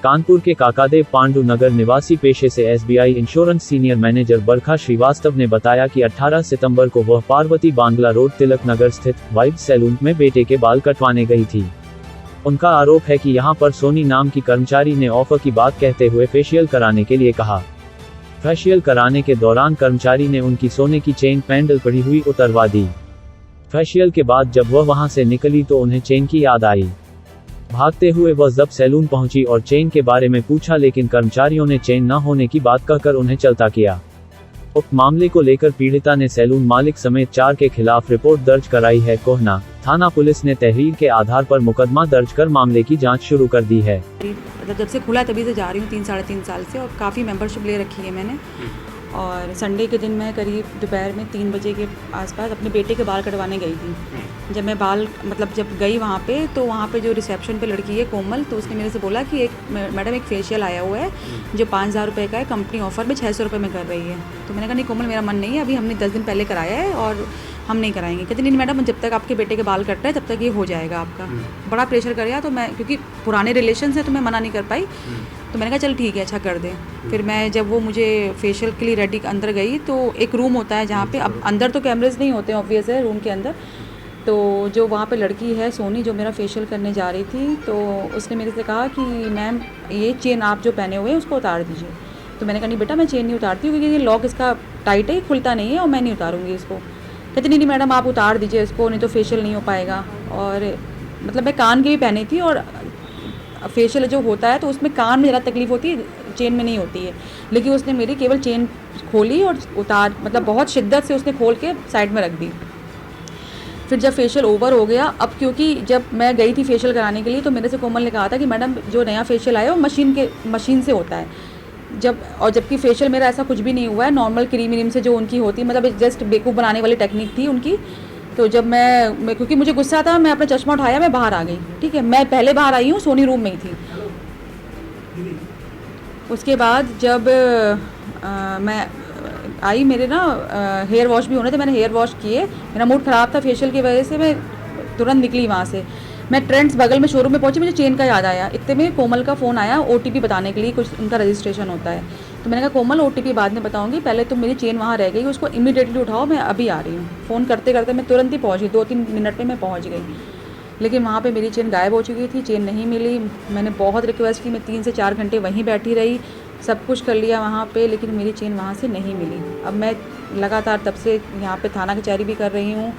कानपुर के काकादेव पांडु नगर निवासी पेशे से एसबीआई इंश्योरेंस सीनियर मैनेजर बरखा श्रीवास्तव ने बताया कि 18 सितंबर को वह पार्वती बांग्ला रोड तिलक नगर स्थित वाइब्स सैलून में बेटे के बाल कटवाने गई थी। उनका आरोप है कि यहां पर सोनी नाम की कर्मचारी ने ऑफर की बात कहते हुए फेशियल कराने के लिए कहा। फेशियल कराने के दौरान कर्मचारी ने उनकी सोने की चेन पैंडल पड़ी हुई उतरवा दी। फेशियल के बाद जब वह वहां से निकली तो उन्हें चेन की याद आई। भागते हुए वह जब सैलून पहुंची और चेन के बारे में पूछा, लेकिन कर्मचारियों ने चेन न होने की बात कहकर उन्हें चलता किया। उक्त मामले को लेकर पीड़िता ने सैलून मालिक समेत 4 के खिलाफ रिपोर्ट दर्ज कराई है। कोहना थाना पुलिस ने तहरीर के आधार पर मुकदमा दर्ज कर मामले की जांच शुरू कर दी है। मतलब जब से खुला तभी से जा रही हूँ 3 साढ़े 3 साल से, और काफ़ी मेंबरशिप ले रखी है मैंने। और संडे के दिन मैं करीब दोपहर में 3 बजे के आसपास अपने बेटे के बाल कटवाने गई थी। जब मैं जब गई वहाँ पे, तो वहाँ पे जो रिसेप्शन पे लड़की है कोमल, तो उसने मेरे से बोला कि मैडम एक फेशियल आया हुआ है जो 5000 रुपये का है, कंपनी ऑफर में 600 रुपये में कर रही है। तो मैंने कहा नहीं कोमल, मेरा मन नहीं है, अभी हमने 10 दिन पहले कराया है और हम नहीं कराएंगे। कहते नहीं मैडम, जब तक आपके बेटे के बाल कट रहे हैं तब तक ये हो जाएगा आपका। बड़ा प्रेशर कर गया, तो मैं क्योंकि पुराने रिलेशन है तो मैं मना नहीं कर पाई, तो मैंने कहा चल ठीक है, अच्छा कर दे। फिर मैं जब वो मुझे फेशियल के लिए रेडी अंदर गई, तो एक रूम होता है जहाँ पे, अब अंदर तो कैमरेज नहीं होते हैं ऑब्वियस है रूम के अंदर, तो जो वहाँ पे लड़की है सोनी जो मेरा फेशियल करने जा रही थी, तो उसने मेरे से कहा कि मैम ये चेन आप जो पहने हुए हैं उसको उतार दीजिए। तो मैंने कहा नहीं बेटा, मैं चेन नहीं उतारती हूँ क्योंकि ये लॉक इसका टाइट है, खुलता नहीं है और मैं नहीं उतारूँगी इसको। कहती नहीं मैडम आप उतार दीजिए इसको, नहीं तो फेशियल नहीं हो पाएगा। और मतलब मैं कान की भी पहनी थी, और फेशियल जो होता है तो उसमें कान में ज़्यादा तकलीफ होती है, चेन में नहीं होती है। लेकिन उसने मेरी केवल चेन खोली और मतलब बहुत शिद्दत से उसने खोल के साइड में रख दी। फिर जब फेशियल ओवर हो गया, अब क्योंकि जब मैं गई थी फेशियल कराने के लिए, तो मेरे से कोमल ने कहा था कि मैडम जो नया फेशियल आया वो मशीन से होता है। जबकि फेशियल मेरा ऐसा कुछ भी नहीं हुआ है, नॉर्मल क्रीम व्रीम से जो उनकी होती है, मतलब जस्ट बेवकूफ़ बनाने वाली टेक्निक थी उनकी। तो जब मैं क्योंकि मुझे गुस्सा था, मैं अपना चश्मा उठाया, मैं बाहर आ गई। ठीक है, मैं पहले बाहर आई हूँ, सोनी रूम में ही थी। उसके बाद जब मैं आई, मेरे ना हेयर वॉश भी होने थे, मैंने हेयर वॉश किए। मेरा मूड ख़राब था फेशियल की वजह से, मैं तुरंत निकली वहाँ से। मैं ट्रेंड्स बगल में शोरूम में पहुंची, मुझे चेन का याद आया। इतने में कोमल का फ़ोन आया ओटीपी बताने के लिए, कुछ उनका रजिस्ट्रेशन होता है। तो मैंने कहा कोमल ओटीपी बाद में बताऊंगी, पहले तुम मेरी चेन वहाँ रह गई, उसको इमीडिएटली उठाओ, मैं अभी आ रही हूँ। फ़ोन करते करते मैं तुरंत ही पहुँच गई, 2-3 मिनट में मैं पहुँच गई। लेकिन वहाँ पे मेरी चेन गायब हो चुकी थी, चेन नहीं मिली। मैंने बहुत रिक्वेस्ट की, मैं 3 से 4 घंटे वहीं बैठी रही, सब कुछ कर लिया वहाँ पे, लेकिन मेरी चेन वहाँ से नहीं मिली। अब मैं लगातार तब से यहाँ पे थाना कचहरी भी कर रही हूँ,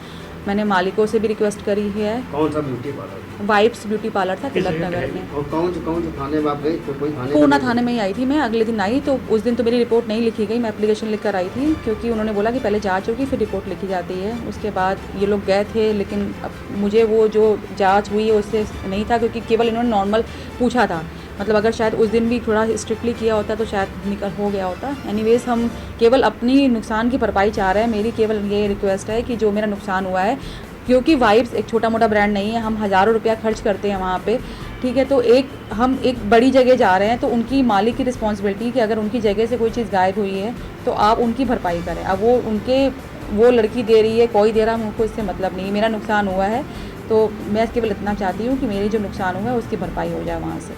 मैंने मालिकों से भी रिक्वेस्ट करी है। कौन सा beauty parlour? Vibes beauty parlour था तिलक नगर में। और कौन से थाने में आप गई? तो कोई पूना थाने में ही आई थी मैं। अगले दिन आई तो उस दिन तो मेरी रिपोर्ट नहीं लिखी गई, मैं एप्लीकेशन लिख कर आई थी, क्योंकि उन्होंने बोला कि पहले जांच होगी फिर रिपोर्ट लिखी जाती है। उसके बाद ये लोग गए थे, लेकिन अब मुझे वो जो जाँच हुई है उससे नहीं था, क्योंकि केवल इन्होंने नॉर्मल पूछा था। मतलब अगर शायद उस दिन भी थोड़ा स्ट्रिक्टली किया होता तो शायद निकल हो गया होता। एनीवेज हम केवल अपनी नुकसान की भरपाई चाह रहे हैं। मेरी केवल ये रिक्वेस्ट है कि जो मेरा नुकसान हुआ है, क्योंकि वाइब्स एक छोटा मोटा ब्रांड नहीं है, हम हज़ारों रुपया खर्च करते हैं वहाँ पे। ठीक है, तो हम एक बड़ी जगह जा रहे हैं, तो उनकी मालिक की रिस्पॉन्सिबिलिटी कि अगर उनकी जगह से कोई चीज़ गायब हुई है तो आप उनकी भरपाई करें। अब वो लड़की दे रही है, कोई दे रहा है, मुझको इससे मतलब नहीं। मेरा नुकसान हुआ है तो मैं केवल इतना चाहती हूँ कि मेरी जो नुकसान हुआ है उसकी भरपाई हो जाए वहाँ से।